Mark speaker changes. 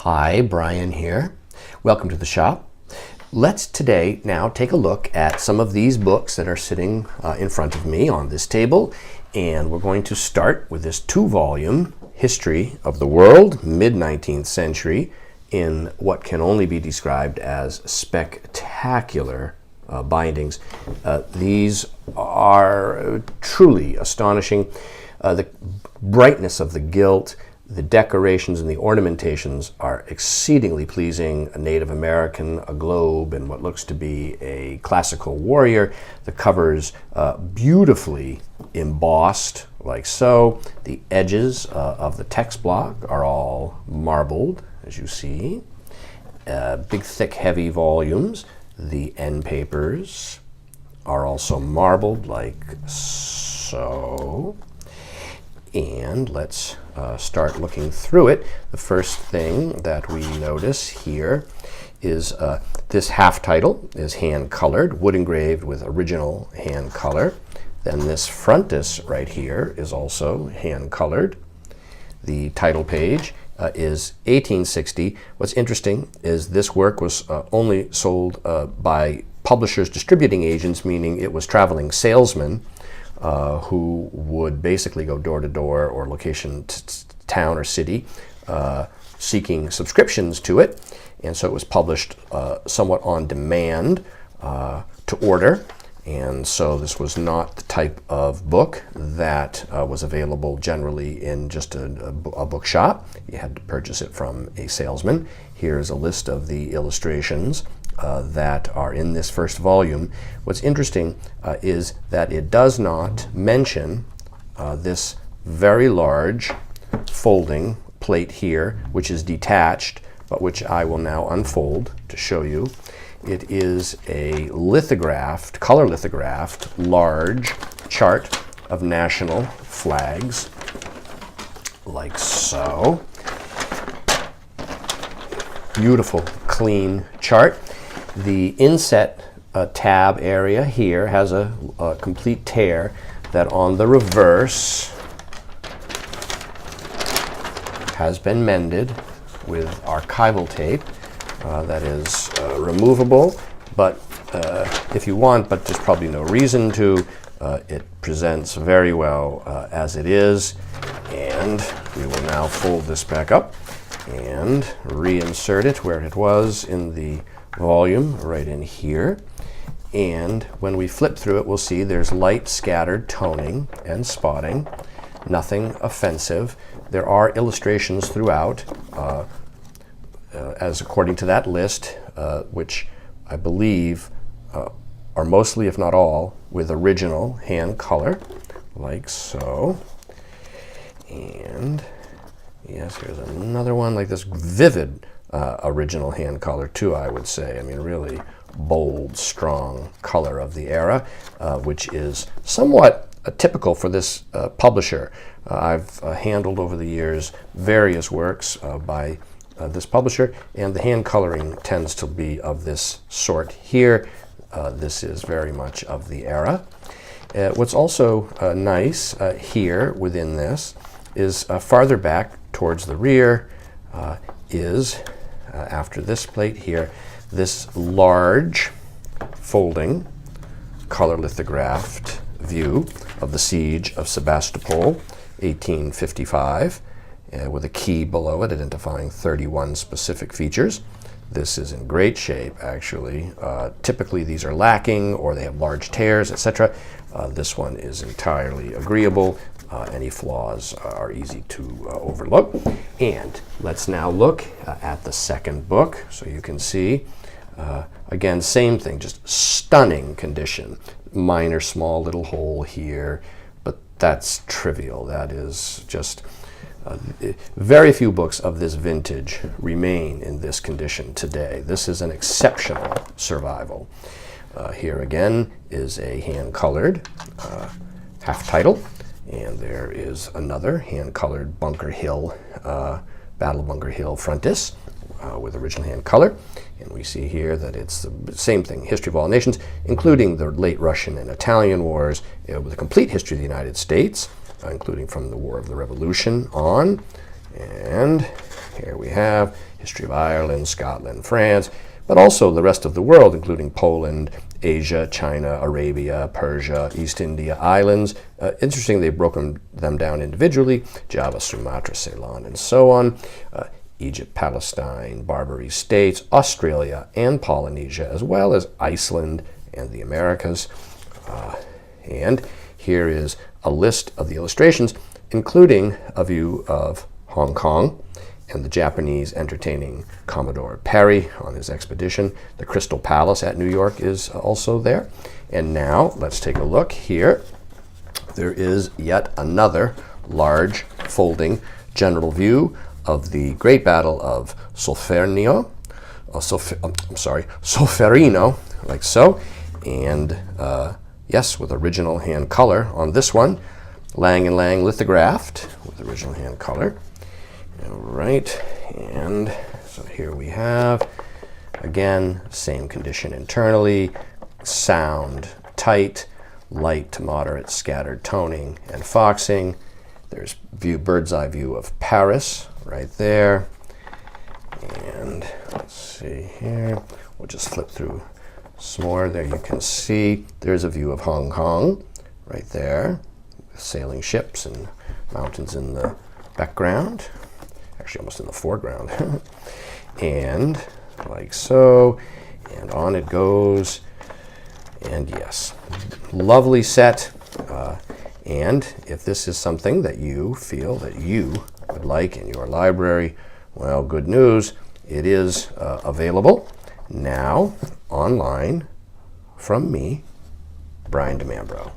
Speaker 1: Hi, Brian here. Welcome to the shop. Let's today now take a look at some of these books that are sitting in front of me on this table, and we're going to start with this 2-volume History of the World, mid-19th century, in what can only be described as spectacular bindings. These are truly astonishing. The brightness of the gilt, the decorations and the ornamentations are exceedingly pleasing. A Native American, a globe, and what looks to be a classical warrior. The covers beautifully embossed, like so. The edges of the text block are all marbled, as you see. Big, thick, heavy volumes. The end papers are also marbled, like so. And let's start looking through it. The first thing that we notice here is this half title is hand colored, wood engraved with original hand color. Then this frontis right here is also hand colored. The title page is 1860. What's interesting is this work was only sold by publishers, distributing agents, meaning it was traveling salesmen who would basically go door to door or location to town or city seeking subscriptions to it. And so it was published somewhat on demand to order. And so this was not the type of book that was available generally in just a bookshop. You had to purchase it from a salesman. Here's a list of the illustrations that are in this first volume. What's interesting is that it does not mention this very large folding plate here, which is detached, but which I will now unfold to show you. It is a lithographed, color lithographed, large chart of national flags, like so. Beautiful, clean chart. The inset tab area here has a complete tear that on the reverse has been mended with archival tape that is removable, but if you want, but there's probably no reason to. It presents very well as it is, and we will now fold this back up and reinsert it where it was in the volume, right in here. And when we flip through it, we'll see there's light scattered toning and spotting, nothing offensive. There are illustrations throughout, as according to that list, which I believe are mostly, if not all, with original hand color, like so. And yes, here's another one like this, vivid original hand color too, I would say. I mean, really bold, strong color of the era, which is somewhat typical for this publisher. I've handled over the years various works by this publisher, and the hand coloring tends to be of this sort here. This is very much of the era. What's also nice here within this is farther back towards the rear is, after this plate here, this large folding color lithographed view of the siege of Sebastopol, 1855, with a key below it identifying 31 specific features. This is in great shape, actually. Typically these are lacking or they have large tears, etc. This one is entirely agreeable. Any flaws are easy to overlook. And let's now look at the second book, so you can see. Again, same thing, just stunning condition. Minor, small little hole here, but that's trivial. That is just very few books of this vintage remain in this condition today. This is an exceptional survival. Here again is a hand-colored half title, and there is another hand-colored Bunker Hill, Battle of Bunker Hill frontis with original hand color. And we see here that it's the same thing, History of All Nations, including the late Russian and Italian wars, with a complete history of the United States, including from the War of the Revolution on. And here we have history of Ireland, Scotland, France, but also the rest of the world, including Poland, Asia, China, Arabia, Persia, East India Islands. Interesting, they've broken them down individually: Java, Sumatra, Ceylon, and so on. Egypt, Palestine, Barbary States, Australia, and Polynesia, as well as Iceland and the Americas. And here is a list of the illustrations, including a view of Hong Kong and the Japanese entertaining Commodore Perry on his expedition. The Crystal Palace at New York is also there. And now let's take a look here. There is yet another large folding general view of the Great Battle of Solferino, Solferino, like so. And yes, with original hand color on this one. Lang & Lang lithographed with original hand color. All right, and so here we have, again, same condition internally, sound tight, light to moderate scattered toning and foxing. There's bird's eye view of Paris right there. And let's see here, we'll just flip through some more. There you can see there's a view of Hong Kong right there, sailing ships and mountains in the background, actually almost in the foreground. And like so, and on it goes. And yes, lovely set. And if this is something that you feel that you would like in your library, well, good news, it is available now online from me, Brian DeMambro.